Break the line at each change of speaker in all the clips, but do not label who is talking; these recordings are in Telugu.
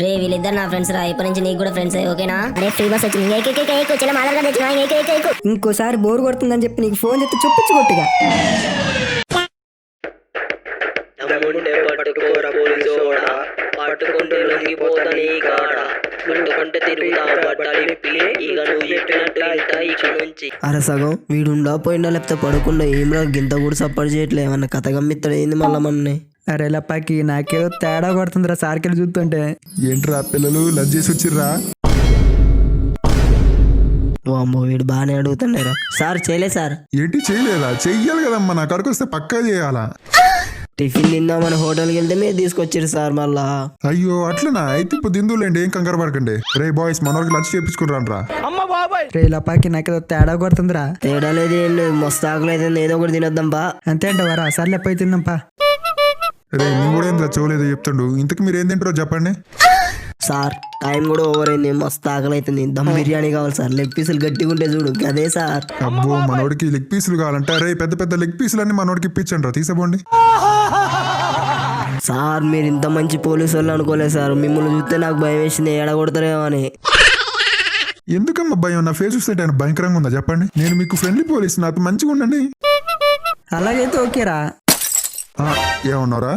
రే వీళ్ళిద్దరు నా ఫ్రెండ్స్ రా, ఇప్పటి నుంచి నీకు కూడా ఫ్రెండ్స్ ఓకేనా? అరే ఫ్రీ బస్ వచ్చింది,
ఇంకోసారి బోర్ కొడుతుందని చెప్పి నీకు ఫోన్ చేస్తే చూపించి కొట్టుగా.
పట్టుకోరా పోలీసోడా, పట్టుకుంటే లొంగిపోతా నీ కాడ, పట్టుకుంటే తిరుగుతా బట్టలు విప్పి, ఇక నువ్వు చెప్పినట్టు ఇక నుంచి.
అరే సగం వీడుండా పోయిండా లేకపోతే పడకుండా ఏమిరా గింత కూడా సపోర్ట్ చేయట్లే, ఏమన్నా కథ గమ్మిస్తాడు ఏంది మళ్ళా మొన్నే.
అరే లప్పాకి నాకేదో తేడా కొడుతుందిరా సార్కెళ్ళి చూస్తుంటే.
ఏంట్రా పిల్లలు లంచ్ చేసి వచ్చిర్రా?
అమ్మో వీడు బాగానే అడుగుతున్నారా. సార్ చేయలే సార్.
ఏంటి చేయలేదా? చెయ్యాలి కదమ్మా, నా కడుకు వస్తే పక్కా చేయాలా?
టిఫిన్ తిందామని హోటల్కి వెళ్తే మీరు తీసుకొచ్చారు సార్ మళ్ళా.
అయ్యో అట్లనా? అయితే ఇప్పుడు దిందులేండి, ఏం కంగారు పడకండి. రే బాయ్స్ మనోరికి లంచ్ చేయించుకున్నారా?
రే లప్పాకి నాకేదో తేడా కొడుతుందిరా.
తేడా లేదు ఏం లేదు, మస్తు ఆకలి అయితే ఏదో ఒకటి తినొద్దాం పా.
అంతే అంటావారా? సర్లే పోయి తిందాంపా.
రే నీ కూడా ఏం చూడలేదు చెప్తాడు. ఇంతకు మీరు ఏం తింటారో చెప్పండి.
సార్ టైం కూడా ఓవర్ అయింది, మస్తు ఆకలి అవుతుంది, దమ్ బిర్యానీ కావాలి సార్, లెగ్ పీసులు గట్టిగా ఉంటే చూడు అదే సార్.
అబ్బో మనోడికి లెగ్ పీసులు కావాలంటే రే పెద్ద పెద్ద లెగ్ పీసులు అన్ని మనోడికి ఇప్పించండి రా, తీసుకోండి.
సార్ మీరు ఇంత మంచి పోలీసు వాళ్ళు అనుకోలేదు సార్, మిమ్మల్ని చూస్తే నాకు భయం వేసింది ఎడగొడతారేమో అని.
ఎందుకమ్మా భయం? నా ఫేస్ చూస్తే ఆయన భయంకరంగా ఉందా చెప్పండి? నేను మీకు ఫ్రెండ్లీ పోలీస్, నాతో మంచిగా ఉండండి.
అలాగైతే ఓకేరా.
ఏమన్నారా?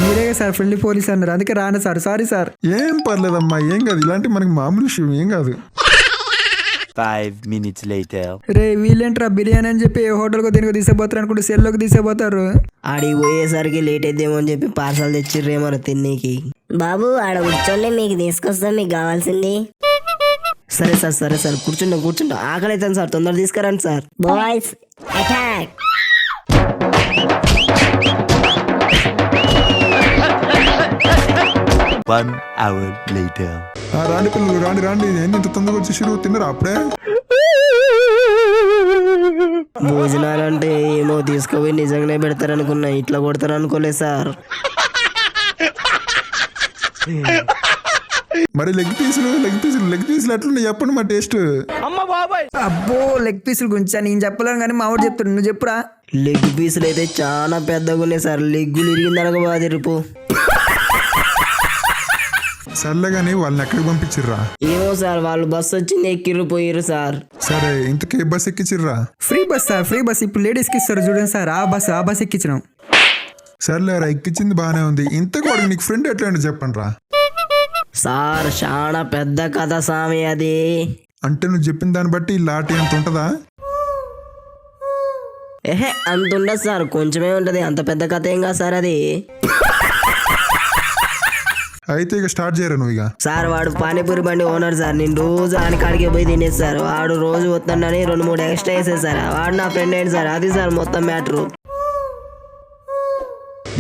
మీరే సార్ ఫ్రెండ్లీ పోలీస్ అన్నారు, అందుకే రాను సార్. Sorry sir.
ఏం పర్లేదమ్మా, ఏం కాదు, ఇలాంటి మనకి మామూలు విషయం, ఏం కాదు.
5 minutes later.
రే వీళ్ళేంట్రా బిర్యానీ అని చెప్పి హోటల్కి దీనికి తీసేపోతారు అనుకుంటే సెల్లోకి తీసేపోతారు.
ఆడికి పోయేసరికి లేట్ అయిద్దేమో అని చెప్పి పార్సల్ తెచ్చిర్రేమో తిన్నీకి.
బాబు ఆడ కూర్చోండి, మీకు తీసుకొస్తాం మీకు కావాల్సింది.
సరే సార్ సరే సార్ కూర్చుంటా ఆకలి అవుతాను సార్, తొందర తీసుకురండి sir.
Boys attack.
One hour later.
రాండి పిల్లలు రాండి రాండి, ఏంటి ఇంత తొందరగా వచ్చేసారు? తిన్నరా అప్పుడే?
భోజనాలు అంటే ఏమో తీసుకుపోయి నిజంగానే పెడతారు అనుకున్నా, ఇట్లా కొడతారు అనుకోలేదు సార్.
మరి లెగ్ పీసులు ఎట్లున్నాయి చెప్పండి మా టేస్ట్.
అబ్బో లెగ్ పీసుల గురించి నేను చెప్పలేను కానీ మా వాడు చెప్తాడు, నువ్వు చెప్పురా.
లెగ్ పీసులు అయితే చాలా పెద్దగా ఉన్నాయి సార్, లెగ్గులు ఇరిగిందనక బాగా తిరుపు.
సర్లేగాని వాళ్ళని ఎక్కడికి పంపించిర్రా?
ఏమో సార్ వాళ్ళు బస్సు వచ్చింది ఎక్కిర్రు పోయిర్రు సార్.
సరే ఇంతకీ బస్ ఎక్కించిర్రా?
Free bus sir, free bus. ఇప్పుడు లేడీస్కి ఇస్తారు చూడండి సార్, ఆ బస్ ఎక్కించినాం.
సర్లేరా ఎక్కించింది బాగానే ఉంది. ఇంతకు వాడు నీకు ఫ్రెండ్ ఎట్లా చెప్పండి రా.
సార్ చాలా పెద్ద కథ సామి అది.
అంటే నువ్వు చెప్పిన దాన్ని బట్టి ఈ లాటి ఎంత ఉంటదా?
అంత ఉండదు సార్, కొంచెమే ఉంటది, అంత పెద్ద కథ ఏం కాదు సార్ అది.
అయితే ఇక స్టార్ట్ చేయరా నువ్వు ఇక.
సార్ వాడు పానీపూరి బండి ఓనర్ సార్, నేను రోజు ఆయన కాడికి పోయి తినేది సార్. వాడు రోజు వస్తుండని 2-3 ఎక్స్ట్రా వేసేది సార్. వాడు నా ఫ్రెండ్ ఏంటి సార్, అది సార్ మొత్తం మ్యాటరు.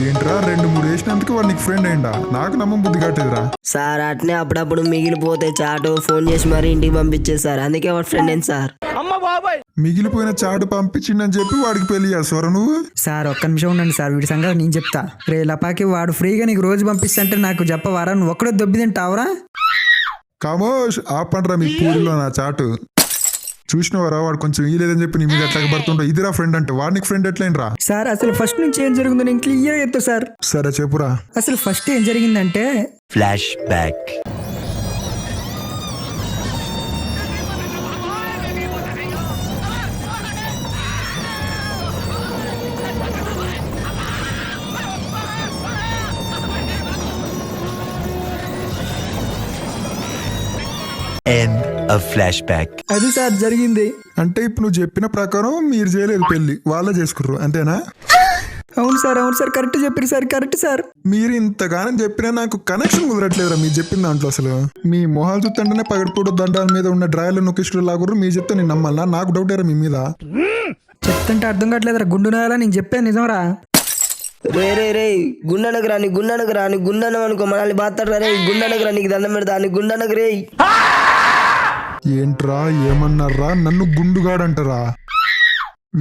ఏంట్రా 2-3 వేసినందుకు వాడు నీకు ఫ్రెండ్ అయిందా? నాకు నమ్మం బుద్ధి కట్టేదిరా.
సార్ అట్నే అప్పుడప్పుడు మిగిలిపోతే చాటు ఫోన్ చేసి మరి ఇంటికి పంపించేది సార్, అందుకే వాడు ఫ్రెండ్ ఏంటి సార్.
మిగిలిపోయిన చాటు పంపించిండని చెప్పి వాడికి పెళ్లి చేస్తావరా నువ్వు?
సార్ ఒక్క నిమిషం ఉండండి సార్, వీడి సంగతి నేను చెప్తా. రే లపాకి వాడు ఫ్రీగా నీకు రోజు పంపిస్తుంటే నాకు చెప్పవారా? నువ్వు ఒక్కడో దొబ్బి తింటావురా?
కామోష్ ఆపండ్రా మీ పూరిలో నా చాటు. చూసినవారా వాడు కొంచెం ఇయ్యలేదని చెప్పి నీ మీద ఎట్లా పడుతుంటా. ఇదిరా ఫ్రెండ్ అంటే, వాడు నీకు ఫ్రెండ్ ఎట్లయినరా?
సార్ అసలు ఫస్ట్ నుంచి ఏం జరిగిందో నేను క్లియర్ చెప్తా సార్.
సరే చెప్పురా.
అసలు ఫస్ట్ ఏం జరిగిందంటే
Flashback. End of flashback.
అది సార్ జరిగింది.
అంటే ఇప్పుడు నువ్వు చెప్పిన ప్రకారం మీరు చేయలేదు పెళ్లి, వాళ్ళే చేసుకుర్రు అంతేనా?
అవును సార్ కరెక్ట్ చెప్పారు సార్, కరెక్ట్ సార్.
మీరు ఇంతగానం చెప్పినా నాకు కనెక్షన్ కుదరట్లేదురా మీరు చెప్పిన దాంట్లో. అసలు మీ మొహాలు చూస్తుంటేనే పగటిపూట దండాల మీద ఉన్న డ్రాయర్లు నొక్కిష్టులు లాగుర్రు. మీరు చెప్తే నేను నమ్మాలా? నాకు డౌట్ ఏరా మీ మీద.
చెప్తుంటే అర్థం కావట్లేదురా, గుండు నాయాలా? నేను చెప్పాను నిజంరా.
రే గుండనకు రాని గుండనం అనుకో మనల్ని బాతాడు. రే గుండనకు రా, నీకు దండం పెడతా అని గుండనకు రే.
ఏంట్రా ఏమన్నారా? నన్ను గుండుగాడంటారా?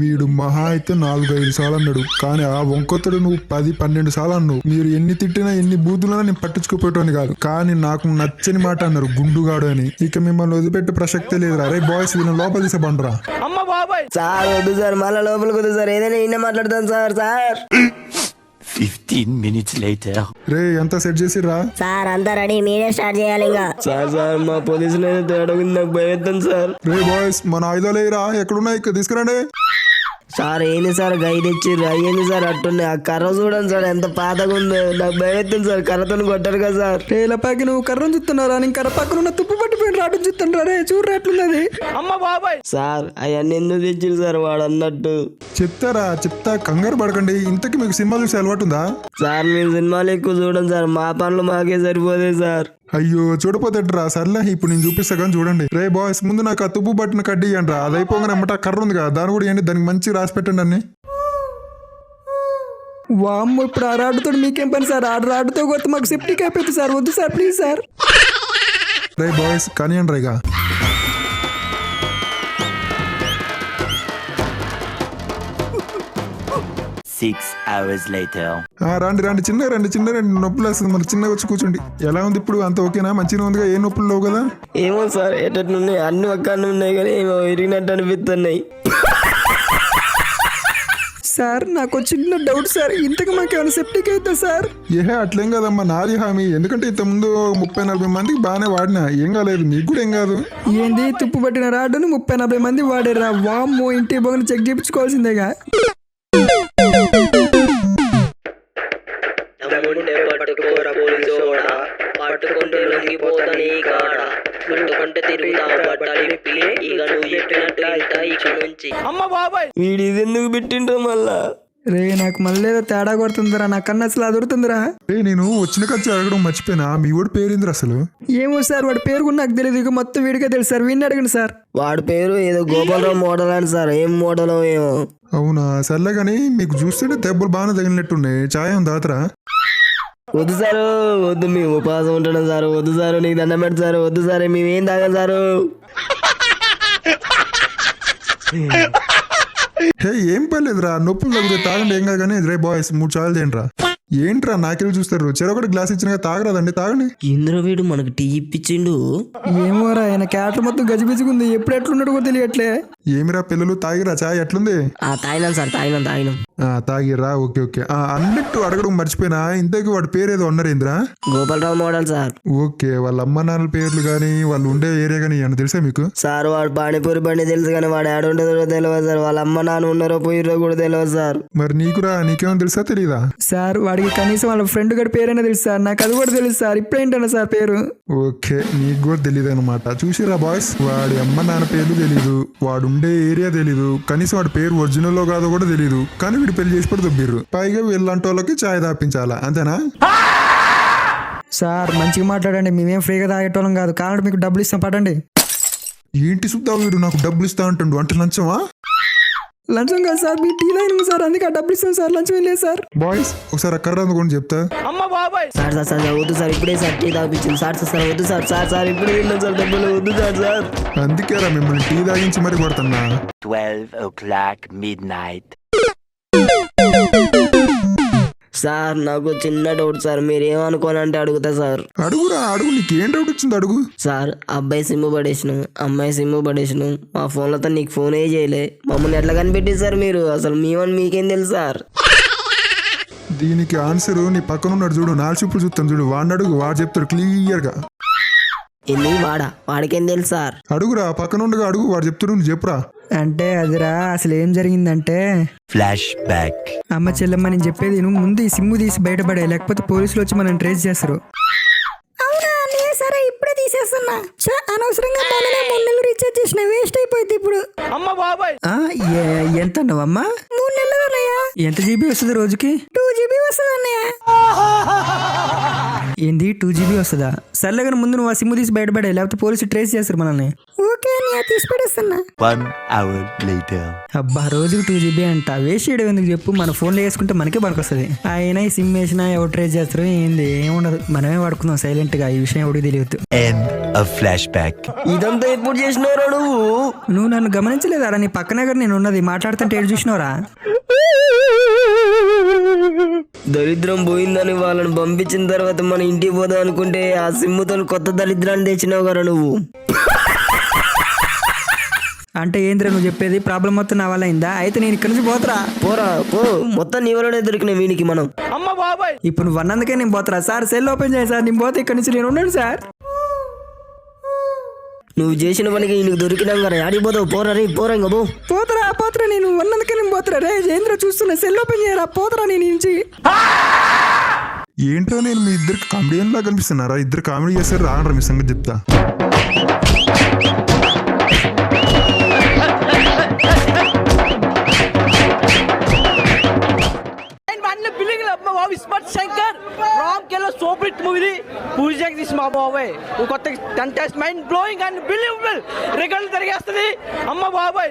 వీడు మహా అయితే 4-5 సార్లు అన్నాడు, కానీ ఆ వంకొత్తడు నువ్వు 10-12 సార్లు అన్నావు. మీరు ఎన్ని తిట్టినా ఎన్ని బూతులన్నా నేను పట్టించుకోపోయేటోని కాదు, కానీ నాకు నచ్చని మాట అన్నారు గుండుగాడు అని. ఇక మిమ్మల్ని వదిలిపెట్టే ప్రసక్తే లేదురా. రే బాయ్స్ వీళ్ళని లోపల తీసేబండ్రా.
సార్ వద్దు సార్, మళ్ళీ లోపలికి వద్దు సార్, ఏదైనా ఇన్నే మాట్లాడతాను సార్.
15 minutes later.
రే ఎంత సెట్ చేసిర్రా?
సార్ అంతా రెడీ, మీరే స్టార్ట్ చేయాలి ఇంకా.
సార్ మా పొజిషన్ అయితే తేడా ఉంది, నాకు భయం అవుతుంది సార్.
రే బాయ్స్ మన ఆయుధాలు ఏరా ఎక్కడున్నాయి తీసుకురండి.
సార్ ఏంది సార్ గై తెచ్చిర్రు, అయ్యింది సార్ అట్టున్నాయి. ఆ కర్ర చూడండి సార్ ఎంత పాతగా ఉందో, నాకు భయం అవుతుంది సార్. కర్రతో కొట్టారు కదా సార్.
రే లపాకి నువ్వు కర్రను చూస్తున్నారా? నేను కర్ర పక్కన ఉన్న తుప్పు పట్టిపోయిన రాటు చూస్తుంటా. రే చూడరా ఎట్లున్నది.
సార్ అవన్నీ ఎందుకు తెచ్చిర్రు సార్ వాడు అన్నట్టు?
చెప్తా కంగారు పడకండి. ఇంతకీ మీకు సినిమా చూసి అలవాటు ఉందా?
సార్ మీరు సినిమాలు ఎక్కువ చూడండి సార్, మా పనులు మాకే సరిపోతాయి సార్.
అయ్యో చూడపోతేట్రా, సర్లే ఇప్పుడు నేను చూపిస్తా కానీ చూడండి. రే బాయ్స్ ముందు నాకు ఆ తుప్పు పట్టిన కడ్డీ ఇయ్యండి రా. అది అయిపోగానే అమ్మట కర్ర ఉంది కదా దాన్ని కూడా ఇవ్వండి, దానికి మంచి రాసి పెట్టండి అన్ని.
వామ్మో ఇప్పుడు ఆ రాడుతో మీకేం పని సార్? ఆ రాడుతో కొత్త మాకు సెప్టిక్ అయిపోతుంది సార్. వద్దు sir please sir.
Ray boys కానివ్వండి రేగా.
6 hours later.
రండి చిన్న నొప్పులు వేస్తుంది, మరి చిన్నగా వచ్చి కూర్చోండి. ఎలా ఉంది ఇప్పుడు? అంత ఓకేనా? మంచిగా ఉందిగా? ఏ నొప్పులు లేవు కదా?
ఏమో సార్ ఎటట్లున్నాయి, అన్ని ఒక్కనే ఉన్నాయి కానీ ఏమో ఇరిగినట్టు అనిపిస్తున్నాయి.
సార్ నాకు చిన్న డౌట్ సార్, ఇంతకు మాకు ఏమైనా సెప్టిక్ అవుతా సార్?
ఏహే అట్లేం కాదమ్మా, నాది హామీ. ఎందుకంటే ఇంతకుముందు 30-40 మందికి బాగానే వాడినా, ఏం కాలేదు. నీకు కూడా ఏం కాదు.
ఏంది తుప్పు పట్టిన రాడును 30-40 మంది వాడారా? వామ్మో ఇంటి బాగా చెక్ చేయించుకోవాల్సిందేగా.
దమ్ముంటే పట్టుకోరా పోలీసోడా, పట్టుకుంటూ లొంగిపోతా నీ కాడ, ముట్టుకుంటే తిరుగుతా బట్టలు విప్పి, ఇక నువ్వు చెప్పినట్టు ఇంత ఇక నుంచి.
వీడు ఇది ఎందుకు పెట్టిండ్రో మళ్ళా?
రే నాకు మళ్ళీ ఏదో తేడా కొడుతుందిరా, నాకన్నా అసలు అదురుతుందిరా.
రే నేను వచ్చిన ఖర్చు అడగడం మర్చిపోయినా, మీ వాడు పేరేంద్ర అసలు?
ఏమో సార్ వాడి పేరు కూడా నాకు తెలియదు, ఇక మొత్తం వీడికే తెలుసు సార్. వీడిని అడగండి సార్.
వాడి పేరు ఏదో గోపాలరావు మోడల్ అని సార్, ఏం మోడలో ఏమో.
అవునా సర్లే కానీ మీకు చూస్తుంటే దెబ్బలు బాగానే తగిలినట్టున్నాయి. ఛాయ్ ఉంది తాతరా?
వద్దు సారు వద్దు, మేము ఉపవాసం ఉంటున్నాం సార్. వద్దు సారు, నీకు దండం పెడతారు సార్. వద్దు సార్, మేమేం తాగాం సారు.
హే ఏం పర్లేదురా, నొప్పులు తగ్గితే తాగండి ఏం కాదు. కానీ రే బాయ్స్ 3 చాలు చేయండి రా. ఏంట్రా నాకెళ్ళి చూస్తారు? చెరొకటి గ్లాస్ ఇచ్చినా తాగరాదండి, తాగండి.
ఇంద్ర వీడు మనకు టీ ఇప్పించిండు.
ఏమోరా ఆయన క్యాటర్ మొత్తం గజిబిజిగుంది, ఎప్పుడు ఎట్లున్నాడు కూడా తెలియట్లే.
ఏమిరా పిల్లలు తాగిరా ఛాయ్? ఎట్లుంది?
తాగినాం సార్, తాగినాం.
తాగిరా? ఓకే. అన్నట్టు అడగడం మర్చిపోయినా, ఇంతకీ వాడి పేరు ఏదో అన్నారేంద్రా?
Gopalarao model sir.
ఓకే, వాళ్ళ అమ్మ నాన్నల పేర్లు కానీ వాళ్ళు ఉండే ఏరియా కానీ అని తెలుసా మీకు?
సార్ వాడు పానీపూరి బండి తెలుసు కానీ వాడు ఆడ ఉండదో తెలియదు సార్. వాళ్ళ అమ్మ నాన్న ఉన్నారో పోయిరో కూడా తెలియదు సార్.
మరి నీకురా, నీకేమో తెలుసా తెలీదా?
సార్ వాడికి కనీసం వాళ్ళ ఫ్రెండ్ గడి పేరైనా తెలుసు సార్, నాకు అది కూడా తెలుసు సార్. ఇప్పుడేంటన్నా సార్ పేరు?
ఓకే నీకు కూడా తెలియదు అనమాట. చూసిరా బాయ్స్, వాడి అమ్మ నాన్న పేర్లు తెలీదు, వాడు ఉండే ఏరియా తెలీదు, కనీసం వాడి పేరు ఒరిజినల్ లో కాదో కూడా తెలీదు. కానీ వీడు పెళ్లి చేసి పడి దొబ్బిర్రు. పైగా వీళ్ళంటి వాళ్ళకి ఛాయ్ తాపించాలా, అంతేనా?
సార్ మంచిగా మాట్లాడండి, మేమేం ఫ్రీగా తాగేటోళ్ళం కాదు. కావాలంటే మీకు డబ్బులు ఇస్తాం పడండి.
ఏంటి సుద్దా వీడు నాకు డబ్బులు ఇస్తా అంటుండు, అంటే లంచమా?
లంచం కాదు సార్, మీ టీ లైన్ సార్, అందుకే ఆ డబ్బులు ఇస్తాం సార్. లంచం ఏం లేదు సార్.
బాయ్స్ ఒకసారి అక్కడ అందుకొని చెప్తా.
సార్ వద్దు సార్, ఇప్పుడే సార్ టీ తాపించింది సార్. వద్దు సార్ ఇప్పుడే వెళ్ళాం సార్, డబ్బులు వద్దు సార్.
అందుకేరా మిమ్మల్ని టీ తాగించి మరి కొడుతున్నా.
12 o'clock midnight.
సార్ నాకు చిన్న డౌట్ సార్, మీరేమనుకోనంటే అడుగుతా సార్.
అడుగురా, అడుగు. నీకేం డౌట్ వచ్చింది అడుగు.
సార్ అబ్బాయి సిమ్ పడేసిన, అమ్మాయి సిమ్ పడేసిన, మా ఫోన్లతో నీకు ఫోనే చేయలే. మమ్మల్ని ఎట్లా కనిపెట్టి సార్ మీరు? అసలు మేమని మీకేం తెలుసు సార్?
దీనికి ఆన్సర్ నీ పక్కన ఉన్నాడు చూడు, 4 చూపులు చూస్తాను చూడు, వాడిని అడుగు, వాడు చెప్తాడు క్లియర్ గా.
ఎన్ని వాడికేం తెలుసు సార్?
అడుగురా, పక్కన ఉండగా అడుగు, వాడు చెప్తాడు, నువ్వు చెప్పురా.
అంటే అదిరా అసలు ఏం జరిగిందంటే,
Flashback.
అమ్మ చెల్లెమ్మ నేను చెప్పేది నువ్వు ముందు ఈ సిమ్ము తీసి బయటపడే, లేకపోతే పోలీసులు వచ్చి మనం ట్రేస్ చేస్తారు. సరే ఇప్పుడే తీసేస్తున్నా. అనవసరంగా 3 నెలలు రీఛార్జ్ చేసిన, వేస్ట్ అయిపోయింది ఇప్పుడు. ఎంత అన్నావమ్మా? 3 నెలలు అన్నయ్య. ఎంత జీబీ వస్తుంది రోజుకి? 2 GB వస్తుంది అన్నయ్య. ఏంది 2 GB వస్తుందా? సర్లే కానీ ముందు నువ్వు ఆ సిమ్ తీసి బయటపడే, లేకపోతే పోలీసులు ట్రేస్ చేస్తారు మనల్ని. ఓకే అన్నయ్య, తీసి పడేస్తున్నా.
1 hour later.
అబ్బా రోజుకి 2 GB అంట, వేస్ట్ చేయడం ఎందుకు చెప్పు? మన ఫోన్లో వేసుకుంటే మనకే పనికొస్తుంది. అయినా ఈ సిమ్ వేసినా ఎవరు ట్రేస్ చేస్తారు ఏంది? ఏముండదు, మనమే వాడుకుందాం సైలెంట్ గా. ఈ విషయం ఎవరికి తెలియదు.
End of flashback.
ఇదంతా ఎప్పుడు చేసినారా
నువ్వు నన్ను గమనించలేదా? నీ పక్కనే కదా నేను ఉన్నది, మాట్లాడుతుంటే ఏడు చూసినవరా?
దరిద్రం పోయిందని వాళ్ళని పంపించిన తర్వాత మన ఇంటికి పోదాం అనుకుంటే ఆ సిమ్ముతో కొత్త దరిద్రాన్ని తెచ్చినావు కదా నువ్వు.
అంటే ఏంద్రా నువ్వు చెప్పేది? ప్రాబ్లం మొత్తం నా వల్ల అయిందా? అయితే నేను ఇక్కడ నుంచి పోతరా.
పోరా పో, మొత్తం నీ వల్లనే దొరికిన వీనికి మనం.
ఇప్పుడు నువ్వు అన్నందుకే నేను పోతరా సార్. సెల్ ఓపెన్ చేయి సార్, నేను పోతే ఇక్కడ నుంచి నేను ఉన్నాను సార్.
నువ్వు చేసిన పనికి నీకు దొరికినాం కదా, ఆడిపోతావు. పోరా రే, పోరా ఇంకా పో.
పోతరా నేను అన్నందుకే నేను పోతరా. రే ఏంద్ర చూస్తున్నా, సెల్ ఓపెన్ చేయరా. పోతరా నేను నుంచి.
ఏంట్రా నేను మీ ఇద్దరికి కామెడియన్ లా కనిపిస్తున్నారా? ఇద్దరు కామెడీ చేస్తారు, రానరా మీ సంగతి చెప్తా.
శంకర్ రామ్ కేలో సూపర్ మూవీ పూజ తీసి మా బాబాయ్ కొత్త contest mind blowing and believable రికార్డులు తిరిగేస్తుంది అమ్మ బాబాయ్.